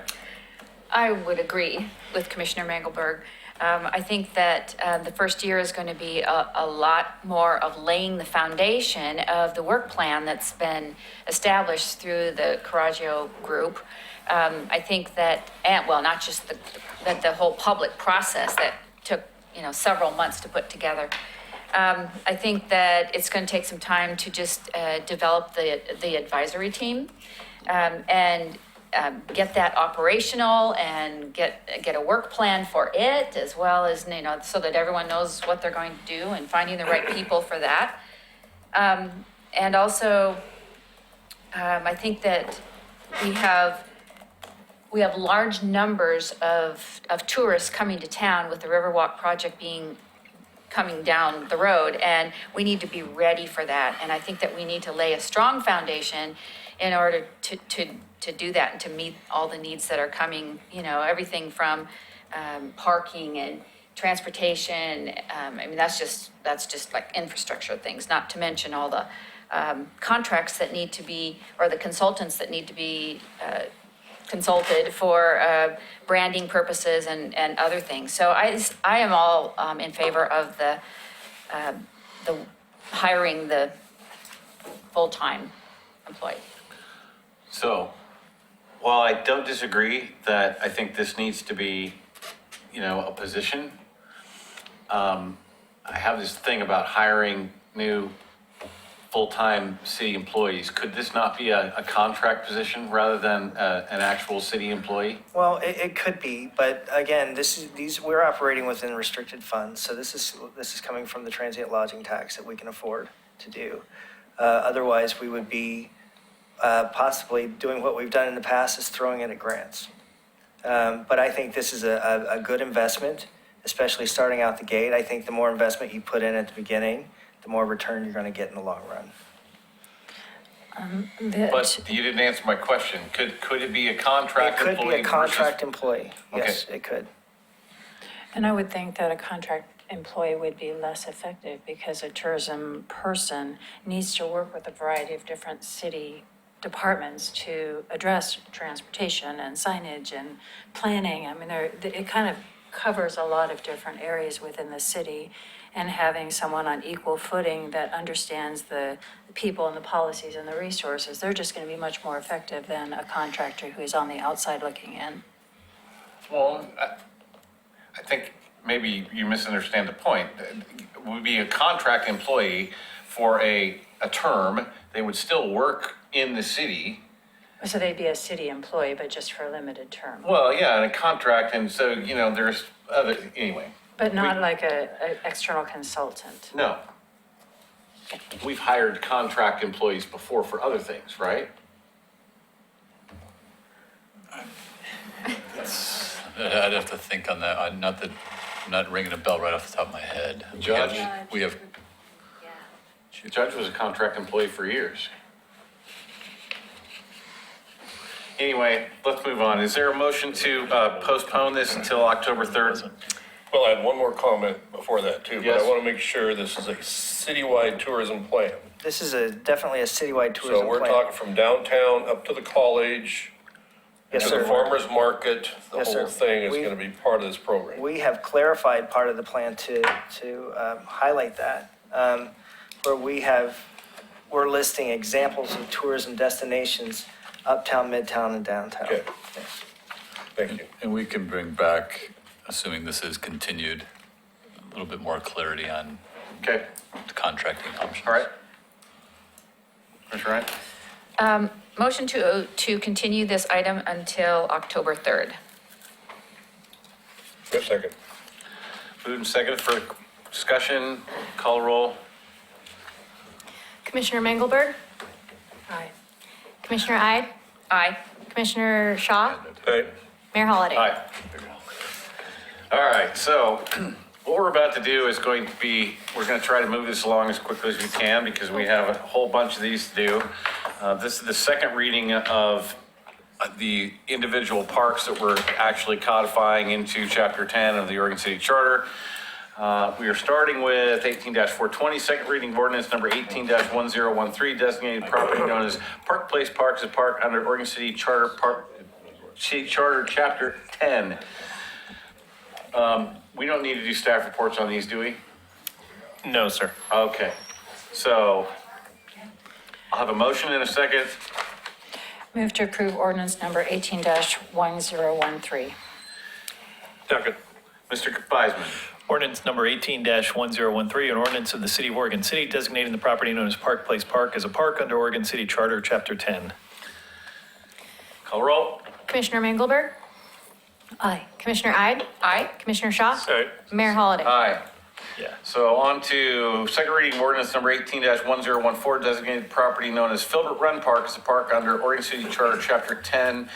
Speaker 7: I would agree with Commissioner Mangelberg. I think that the first year is going to be a lot more of laying the foundation of the work plan that's been established through the Coraggio group. I think that, and well, not just the whole public process that took, several months to put together. I think that it's going to take some time to just develop the advisory team and get that operational and get a work plan for it, as well as, so that everyone knows what they're going to do and finding the right people for that. And also, I think that we have large numbers of tourists coming to town with the Riverwalk project coming down the road, and we need to be ready for that. And I think that we need to lay a strong foundation in order to do that and to meet all the needs that are coming, everything from parking and transportation. That's just like infrastructure things, not to mention all the contracts that need to be, or the consultants that need to be consulted for branding purposes and other things. So I am all in favor of the hiring the full-time employee.
Speaker 1: So, while I don't disagree that I think this needs to be a position. I have this thing about hiring new full-time city employees. Could this not be a contract position rather than an actual city employee?
Speaker 8: Well, it could be, but again, we're operating within restricted funds, so this is coming from the transient lodging tax that we can afford to do. Otherwise, we would be possibly doing what we've done in the past, is throwing it at grants. But I think this is a good investment, especially starting out the gate. I think the more investment you put in at the beginning, the more return you're going to get in the long run.
Speaker 1: But you didn't answer my question. Could it be a contract
Speaker 8: It
Speaker 1: employee?
Speaker 8: could be a contract
Speaker 1: versus-
Speaker 8: employee. Yes, it could.
Speaker 9: And I would think that a contract employee would be less effective because a tourism person needs to work with a variety of different city departments to address transportation and signage and planning. I mean, it kind of covers a lot of different areas within the city. And having someone on equal footing that understands the people and the policies and the resources, they're just going to be much more effective than a contractor who is on the outside looking in.
Speaker 1: Well, I think maybe you misunderstand the point. It would be a contract employee for a term. They would still work in the city.
Speaker 9: So they'd be a city employee, but just for a limited term.
Speaker 1: Well, yeah, and a contract, and so, there's other, anyway.
Speaker 9: But not like a external consultant.
Speaker 1: No. We've hired contract employees before for other things, right?
Speaker 10: I'd have to think on that. I'm not ringing a bell right off the top of my head.
Speaker 1: Judge?
Speaker 10: We have,
Speaker 1: The judge was a contract employee for years. Anyway, let's move on. Is there a motion to postpone this until October 3rd?
Speaker 6: Well, I had one more comment before that too, but
Speaker 1: Yes.
Speaker 6: I want to make sure this is a citywide tourism plan.
Speaker 8: This is definitely a citywide tourism
Speaker 6: So we're
Speaker 8: plan.
Speaker 6: talking from downtown up to the college,
Speaker 8: Yes,
Speaker 6: to the
Speaker 8: sir.
Speaker 6: farmer's market, the
Speaker 8: Yes, sir.
Speaker 6: whole thing is
Speaker 8: We-
Speaker 6: going to be part of this program.
Speaker 8: We have clarified part of the plan to highlight that, where we're listing examples of tourism destinations, uptown, midtown, and downtown.
Speaker 6: Okay. Thank you.
Speaker 10: and we can bring back, assuming this is continued, a little bit more clarity on
Speaker 1: Okay,
Speaker 10: the contracting options.
Speaker 1: all right. Commissioner Ryan?
Speaker 7: Motion to continue this item until October 3rd.
Speaker 6: Just a second.
Speaker 1: Moved and seconded for discussion. Call roll.
Speaker 2: Commissioner Mengelberg?
Speaker 9: Aye.
Speaker 2: Commissioner Ide?
Speaker 7: Aye.
Speaker 2: Commissioner Shaw?
Speaker 6: Hey,
Speaker 2: Mayor Holliday?
Speaker 1: Aye. All right, so what we're about to do is going to be, we're going to try to move this along as quickly as we can because we have a whole bunch of these to do. This is the second reading of the individual parks that we're actually codifying into Chapter 10 of the Oregon City Charter. We are starting with 18-420, second reading of ordinance number 18-1013, designated property known as Park Place Park as a park under Oregon City Charter Chapter 10. We don't need to do staff reports on these, do we?
Speaker 12: No, sir.
Speaker 1: Okay, so I'll have a motion in a second.
Speaker 9: Move to approve ordinance number 18-1013.
Speaker 6: second.
Speaker 1: Mr. Beisman.
Speaker 12: Ordinance number 18-1013, an ordinance of the City of Oregon City designating the property known as Park Place Park as a park under Oregon City Charter, Chapter 10.
Speaker 1: Call roll.
Speaker 2: Commissioner Mengelberg?
Speaker 9: Aye.
Speaker 2: Commissioner Ide?
Speaker 7: Aye.
Speaker 2: Commissioner Shaw?
Speaker 6: Aye.
Speaker 2: Mayor Holliday?
Speaker 1: Aye.
Speaker 12: Yeah.
Speaker 1: So on to second reading of ordinance number 18-1014, designated property known as Filbert Run Park as a park under Oregon City Charter, Chapter 10.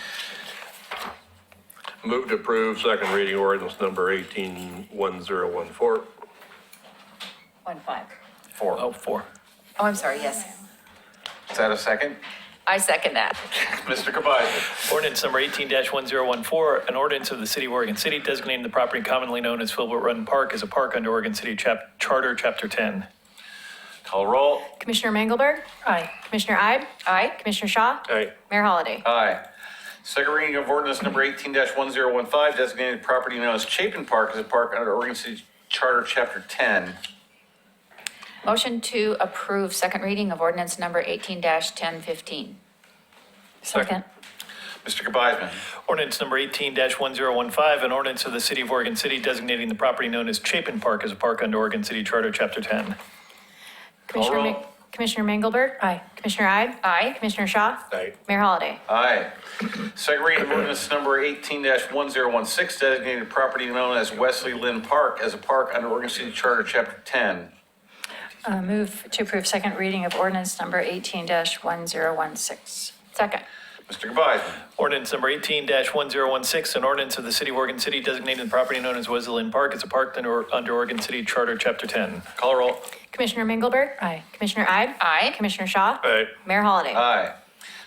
Speaker 6: Move to approve second reading ordinance number 18-1014.
Speaker 7: 1-5.
Speaker 1: 4.
Speaker 12: Oh, 4.
Speaker 7: Oh, I'm sorry, yes.
Speaker 1: Is that a second?
Speaker 7: I second that.
Speaker 1: Mr. Beisman.
Speaker 12: Ordinance number 18-1014, an ordinance of the City of Oregon City designating the property commonly known as Filbert Run Park as a park under Oregon City Charter, Chapter 10.
Speaker 1: Call roll.
Speaker 2: Commissioner Mengelberg?
Speaker 9: Aye.
Speaker 2: Commissioner Ide?
Speaker 7: Aye.
Speaker 2: Commissioner Shaw?
Speaker 6: Aye.
Speaker 2: Mayor Holliday?
Speaker 1: Aye. Second reading of ordinance number 18-1015, designated property known as Chapin Park as a park under Oregon City Charter, Chapter 10.
Speaker 7: Motion to approve second reading of ordinance number 18-1015.
Speaker 9: Second.
Speaker 1: Mr. Gevaisman.
Speaker 12: Ordinance number 18-1015, an ordinance of the City of Oregon City designating the property known as Chapin Park as a park under Oregon City Charter, Chapter 10.
Speaker 2: Commissioner
Speaker 1: roll.
Speaker 2: Commissioner Mengelberg?
Speaker 9: Aye.
Speaker 2: Commissioner Ide?
Speaker 7: Aye.
Speaker 2: Commissioner Shaw?
Speaker 6: Aye.
Speaker 2: Mayor Holliday?
Speaker 1: Aye. Second reading of ordinance number 18-1016, designated property known as Wesley Lynn Park as a park under Oregon City Charter, Chapter 10.
Speaker 9: Move to approve second reading of ordinance number 18-1016.
Speaker 7: Second.
Speaker 1: Mr. Gevaisman.
Speaker 12: Ordinance number 18-1016, an ordinance of the City of Oregon City designating the property known as Wesley Lynn Park as a park under Oregon City Charter, Chapter 10.
Speaker 1: Call roll.
Speaker 2: Commissioner Mengelberg?
Speaker 9: Aye.
Speaker 2: Commissioner Ide?
Speaker 7: Aye.
Speaker 2: Commissioner Shaw?
Speaker 6: Aye.
Speaker 2: Mayor Holliday?
Speaker 1: Aye.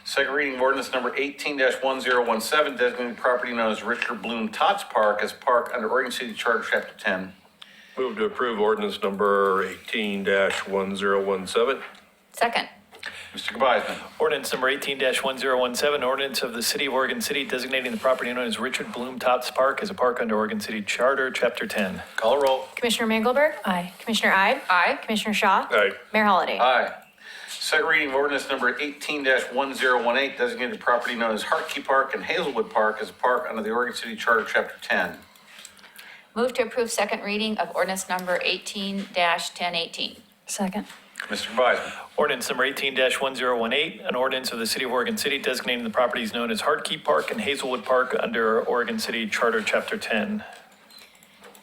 Speaker 1: Second reading of ordinance number 18-1017, designated property known as Richard Bloom Tots Park as a park under Oregon City Charter, Chapter 10.
Speaker 6: Move to approve ordinance number 18-1017.
Speaker 7: Second.
Speaker 1: Mr. Gevaisman.
Speaker 12: Ordinance number 18-1017, ordinance of the City of Oregon City designating the property known as Richard Bloom Tots Park as a park under Oregon City Charter, Chapter 10.
Speaker 1: Call roll.
Speaker 2: Commissioner Mengelberg?
Speaker 9: Aye.
Speaker 2: Commissioner Ide?
Speaker 7: Aye.
Speaker 2: Commissioner Shaw?
Speaker 6: Aye.
Speaker 2: Mayor Holliday?
Speaker 1: Aye. Second reading of ordinance number 18-1018, designated property known as Hartkey Park and Hazelwood Park as a park under the Oregon City Charter, Chapter 10.
Speaker 7: Move to approve second reading of ordinance number 18-1018.
Speaker 9: Second.
Speaker 1: Mr. Gevaisman.
Speaker 12: Ordinance number 18-1018, an ordinance of the City of Oregon City designating the properties known as Hartkey Park and Hazelwood Park under Oregon City Charter, Chapter 10.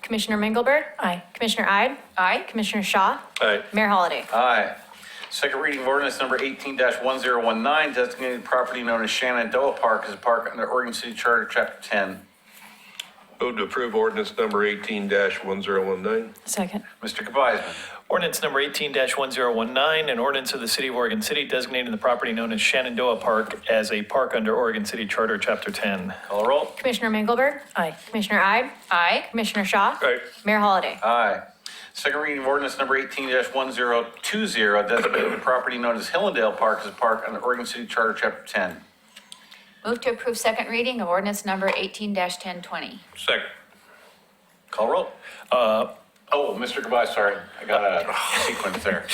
Speaker 2: Commissioner Mengelberg?
Speaker 9: Aye.
Speaker 2: Commissioner Ide?
Speaker 7: Aye.
Speaker 2: Commissioner Shaw?
Speaker 6: Aye.
Speaker 2: Mayor Holliday?
Speaker 1: Aye. Second reading of ordinance number 18-1019, designated property known as Shenandoah Park as a park under Oregon City Charter, Chapter 10.
Speaker 6: Move to approve ordinance number 18-1019.
Speaker 9: Second.
Speaker 1: Mr. Gevaisman.
Speaker 12: Ordinance number 18-1019, an ordinance of the City of Oregon City designating the property known as Shenandoah Park as a park under Oregon City Charter, Chapter 10.
Speaker 1: Call roll.
Speaker 2: Commissioner Mengelberg?
Speaker 9: Aye.
Speaker 2: Commissioner Ide?
Speaker 7: Aye.
Speaker 2: Commissioner Shaw?
Speaker 6: Aye.
Speaker 2: Mayor Holliday?
Speaker 1: Aye. Second reading of ordinance number 18-1020, designated property known as Hillendale Park as a park under Oregon City Charter, Chapter 10.
Speaker 7: Move to approve second reading of ordinance number 18-1020.
Speaker 6: Second.
Speaker 1: Call roll. Oh, Mr. Gevaisman, sorry. I got a sequence there.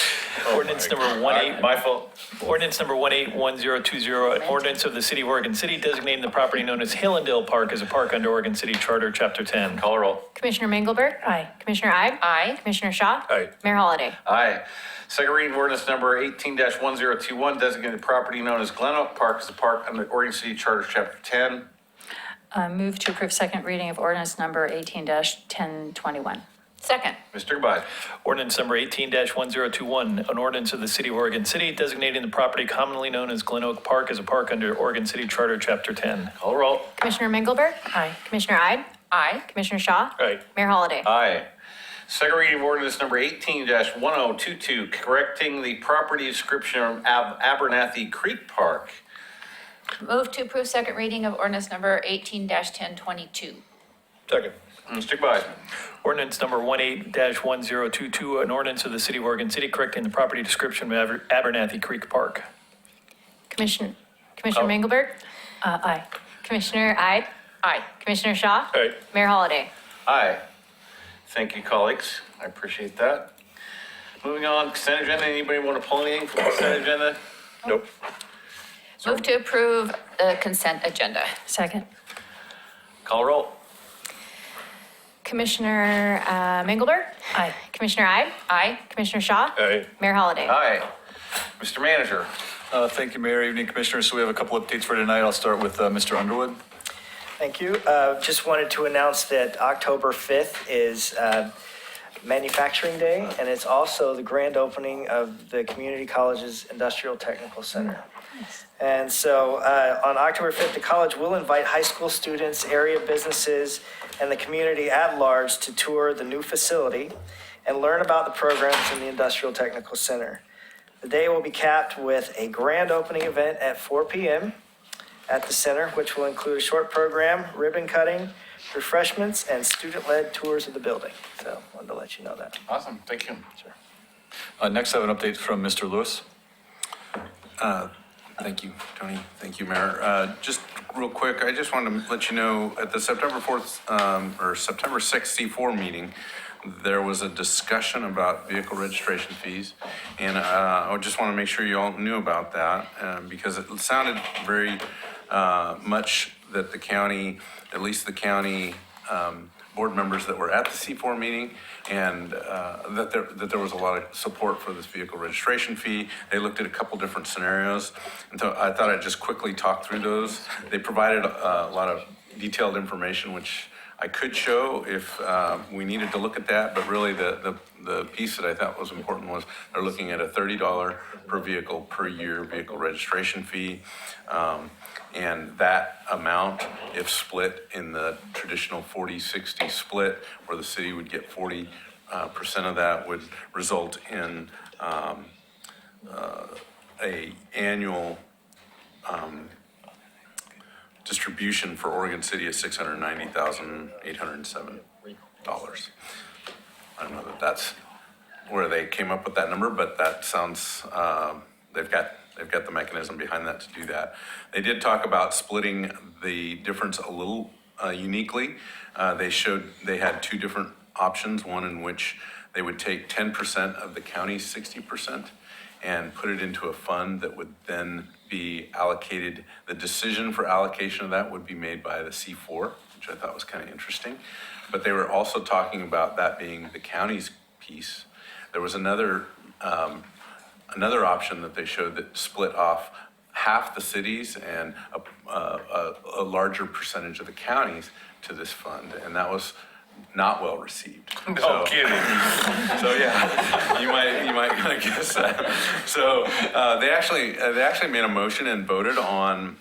Speaker 12: Ordinance number
Speaker 1: My fault.
Speaker 12: Ordinance number 181020, an ordinance of the City of Oregon City designating the property known as Hillendale Park as a park under Oregon City Charter, Chapter 10.
Speaker 1: Call roll.
Speaker 2: Commissioner Mengelberg?
Speaker 9: Aye.
Speaker 2: Commissioner Ide?
Speaker 7: Aye.
Speaker 2: Commissioner Shaw?
Speaker 6: Aye.
Speaker 2: Mayor Holliday?
Speaker 1: Aye. Second reading of ordinance number 18-1021, designated property known as Glen Oak Park as a park under Oregon City Charter, Chapter 10.
Speaker 9: Move to approve second reading of ordinance number 18-1021.
Speaker 7: Second.
Speaker 1: Mr. Gevaisman.
Speaker 12: Ordinance number 18-1021, an ordinance of the City of Oregon City designating the property commonly known as Glen Oak Park as a park under Oregon City Charter, Chapter 10.
Speaker 1: Call roll.
Speaker 2: Commissioner Mengelberg?
Speaker 9: Aye.
Speaker 2: Commissioner Ide?
Speaker 7: Aye.
Speaker 2: Commissioner Shaw?
Speaker 6: Aye.
Speaker 2: Mayor Holliday?
Speaker 1: Aye. Second reading of ordinance number 18-1022, correcting the property description of Abernathy Creek Park.
Speaker 7: Move to approve second reading of ordinance number 18-1022.
Speaker 6: Second.
Speaker 1: Mr. Gevaisman.
Speaker 12: Ordinance number 18-1022, an ordinance of the City of Oregon City correcting the property description of Abernathy Creek Park.
Speaker 2: Commissioner Mengelberg?
Speaker 9: Aye.
Speaker 2: Commissioner Ide?
Speaker 7: Aye.
Speaker 2: Commissioner Shaw?
Speaker 6: Aye.
Speaker 2: Mayor Holliday?
Speaker 1: Aye. Thank you, colleagues. I appreciate that. Moving on, consent agenda. Anybody want to pull anything from the consent agenda?
Speaker 6: Nope.
Speaker 7: Move to approve the consent agenda.
Speaker 9: Second.
Speaker 1: Call roll.
Speaker 2: Commissioner Mengelberg?
Speaker 9: Aye.
Speaker 2: Commissioner Ide?
Speaker 7: Aye.
Speaker 2: Commissioner Shaw?
Speaker 6: Aye.
Speaker 2: Mayor Holliday?
Speaker 1: Aye. Mr. Manager.
Speaker 10: Thank you, Mayor. Evening, Commissioners. So we have a couple updates for tonight. I'll start with Mr. Underwood.
Speaker 8: Thank you. Just wanted to announce that October 5th is Manufacturing Day, and it's also the grand opening of the Community College's Industrial Technical Center. And so on October 5th, the college will invite high school students, area businesses, and the community at large to tour the new facility and learn about the programs in the Industrial Technical Center. The day will be capped with a grand opening event at 4 p.m. at the center, which will include a short program, ribbon cutting, refreshments, and student-led tours of the building. So wanted to let you know that.
Speaker 1: Awesome. Thank you.
Speaker 8: Sure.
Speaker 10: Next, I have an update from Mr. Lewis.
Speaker 15: Thank you, Tony. Thank you, Mayor. Just real quick, I just wanted to let you know, at the September 4th, or September 6th C4 meeting, there was a discussion about vehicle registration fees. And I just want to make sure you all knew about that, because it sounded very much that the county, at least the county board members that were at the C4 meeting, and that there was a lot of support for this vehicle registration fee. They looked at a couple different scenarios, and so I thought I'd just quickly talk through those. They provided a lot of detailed information, which I could show if we needed to look at that, but really the piece that I thought was important was they're looking at a $30 per vehicle per year vehicle registration fee. And that amount, if split in the traditional 40-60 split, where the city would get 40% of that, would result in a annual distribution for Oregon City of $690,807. I don't know that that's where they came up with that number, but that sounds, they've got the mechanism behind that to do that. They did talk about splitting the difference a little uniquely. They had two different options, one in which they would take 10% of the county's 60% and put it into a fund that would then be allocated. The decision for allocation of that would be made by the C4, which I thought was kind of interesting. But they were also talking about that being the county's piece. There was another option that they showed that split off half the cities and a larger percentage of the counties to this fund, and that was not well received.
Speaker 1: No kidding.
Speaker 15: So yeah, you might kind of guess that. So they actually made a motion and voted on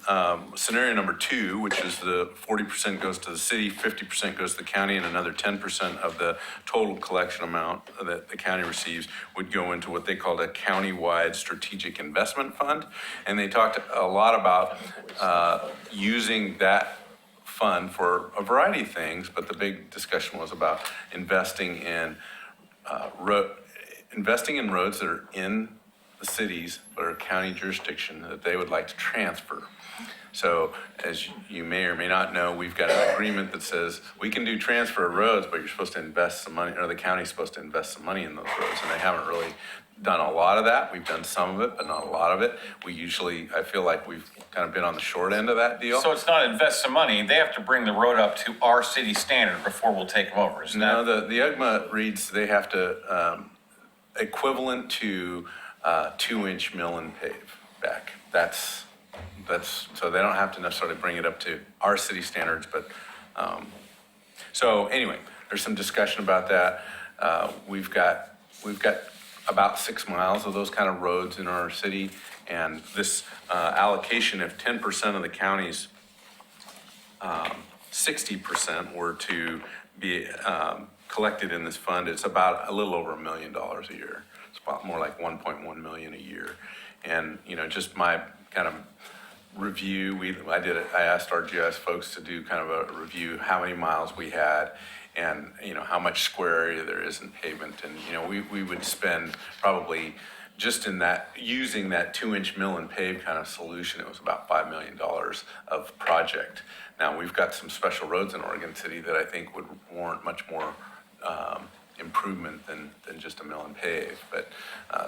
Speaker 15: scenario number 2, which is the 40% goes to the city, 50% goes to the county, and another 10% of the total collection amount that the county receives would go into what they called a county-wide strategic investment fund. And they talked a lot about using that fund for a variety of things, but the big discussion was about investing in roads that are in the cities but are county jurisdiction that they would like to transfer. So as you may or may not know, we've got an agreement that says we can do transfer of roads, but you're supposed to invest some money, or the county's supposed to invest some money in those roads, and they haven't really done a lot of that. We've done some of it, but not a lot of it. I feel like we've kind of been on the short end of that deal.
Speaker 1: So it's not invest some money, they have to bring the road up to our city standard before we'll take them over, isn't that?
Speaker 15: No, the UGMA reads they have to, equivalent to 2-inch mill and pave back. That's, so they don't have to necessarily bring it up to our city standards, but, so anyway, there's some discussion about that. We've got about 6 miles of those kind of roads in our city, and this allocation of 10% of the county's 60% were to be collected in this fund. It's about a little over $1 million a year. It's about more like 1.1 million a year. And just my kind of review, I asked our GIS folks to do kind of a review, how many miles we had, and how much square area there is in pavement. And we would spend probably just in that, using that 2-inch mill and pave kind of solution, it was about $5 million of project. Now, we've got some special roads in Oregon City that I think would warrant much more improvement than just a mill and pave. But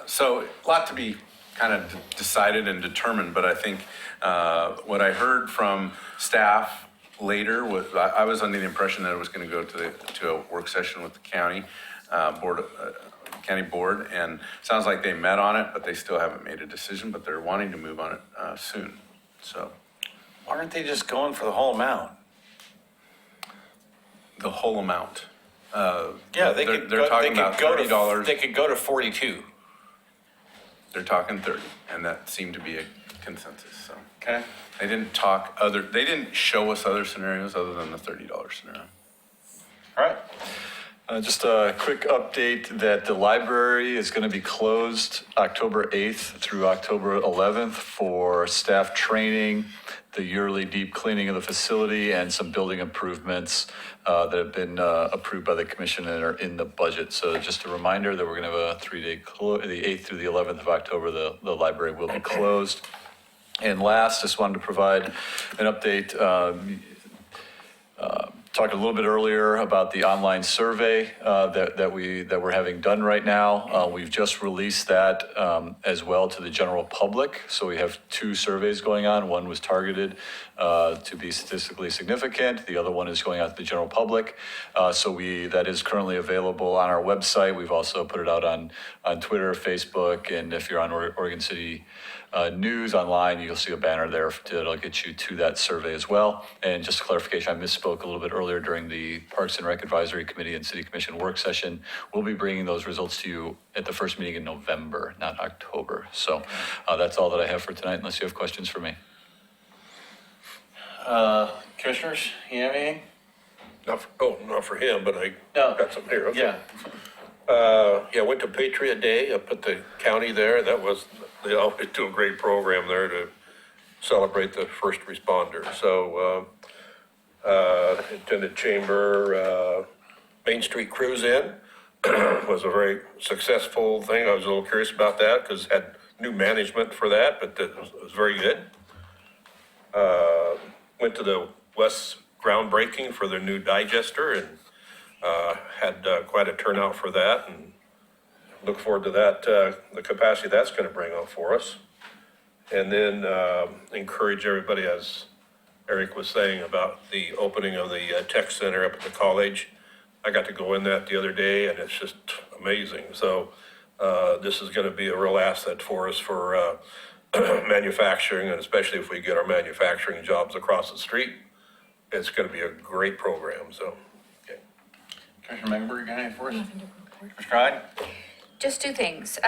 Speaker 15: so a lot to be kind of decided and determined, but I think what I heard from staff later was, I was under the impression that it was going to go to a work session with the county board, and sounds like they met on it, but they still haven't made a decision, but they're wanting to move on it soon. So
Speaker 1: Why aren't they just going for the whole amount?
Speaker 15: the whole amount.
Speaker 1: Yeah, they could
Speaker 15: They're talking about $30.
Speaker 1: They could go to 42.
Speaker 15: They're talking 30, and that seemed to be a consensus, so.
Speaker 1: Okay.
Speaker 15: They didn't show us other scenarios other than the $30 scenario.
Speaker 1: All right.
Speaker 10: Just a quick update that the library is going to be closed October 8th through October 11th for staff training, the yearly deep cleaning of the facility, and some building improvements that have been approved by the commission and are in the budget. So just a reminder that we're going to have a 3-day the 8th through the 11th of October, the library will be closed. And last, just wanted to provide an update. talked a little bit earlier about the online survey that we're having done right now. We've just released that as well to the general public. So we have 2 surveys going on. One was targeted to be statistically significant. The other one is going out to the general public. That is currently available on our website. We've also put it out on Twitter, Facebook, and if you're on Oregon City News online, you'll see a banner there that'll get you to that survey as well. And just a clarification, I misspoke a little bit earlier during the Parks and Rec Advisory Committee and City Commission work session. We'll be bringing those results to you at the first meeting in November, not October. So that's all that I have for tonight, unless you have questions for me.
Speaker 1: Commissioners, you have anything?
Speaker 6: Not for him, but I
Speaker 1: No.
Speaker 6: got some here. Okay.
Speaker 1: Yeah.
Speaker 6: I went to Patriot Day up at the county there. They always do a great program there to celebrate the first responders. So, attended Chamber, Main Street Cruise In was a very successful thing. I was a little curious about that because it had new management for that, but it was very good. Went to the West groundbreaking for their new digester and had quite a turnout for that, and look forward to that, the capacity that's going to bring up for us. And then encourage everybody, as Eric was saying, about the opening of the tech center up at the college. I got to go in that the other day, and it's just amazing. So this is going to be a real asset for us for manufacturing, and especially if we get our manufacturing jobs across the street. It's going to be a great program, so.
Speaker 1: Commissioner Mecklenburg, you got anything for us? Commissioner Hyde?
Speaker 7: Just 2 things.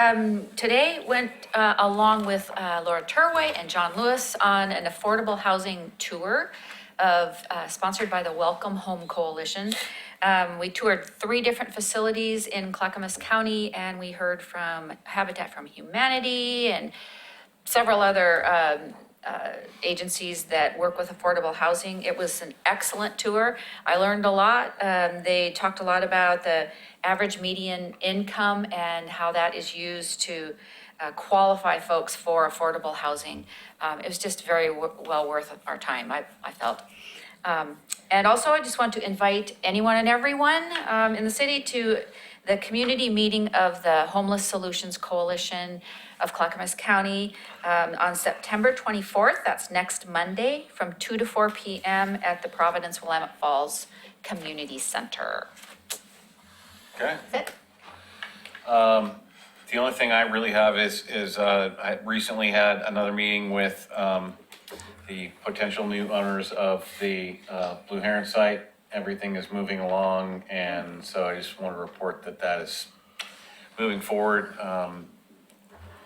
Speaker 7: Today went along with Laura Turway and John Lewis on an affordable housing tour sponsored by the Welcome Home Coalition. We toured 3 different facilities in Clackamas County, and we heard from Habitat for Humanity and several other agencies that work with affordable housing. It was an excellent tour. I learned a lot. They talked a lot about the average median income and how that is used to qualify folks for affordable housing. It was just very well worth our time, I felt. And also, I just want to invite anyone and everyone in the city to the community meeting of the Homeless Solutions Coalition of Clackamas County on September 24th. That's next Monday from 2 to 4 p.m. at the Providence Willamette Falls Community Center.
Speaker 1: Okay.
Speaker 7: That's it.
Speaker 1: The only thing I really have is I recently had another meeting with the potential new owners of the Blue Heron site. Everything is moving along, and so I just want to report that is moving forward.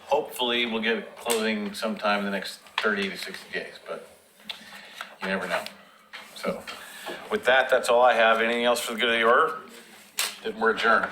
Speaker 1: Hopefully, we'll get closing sometime in the next 30 to 60 days, but you never know. So with that, that's all I have. Anything else for the good of the order? Then we're adjourned.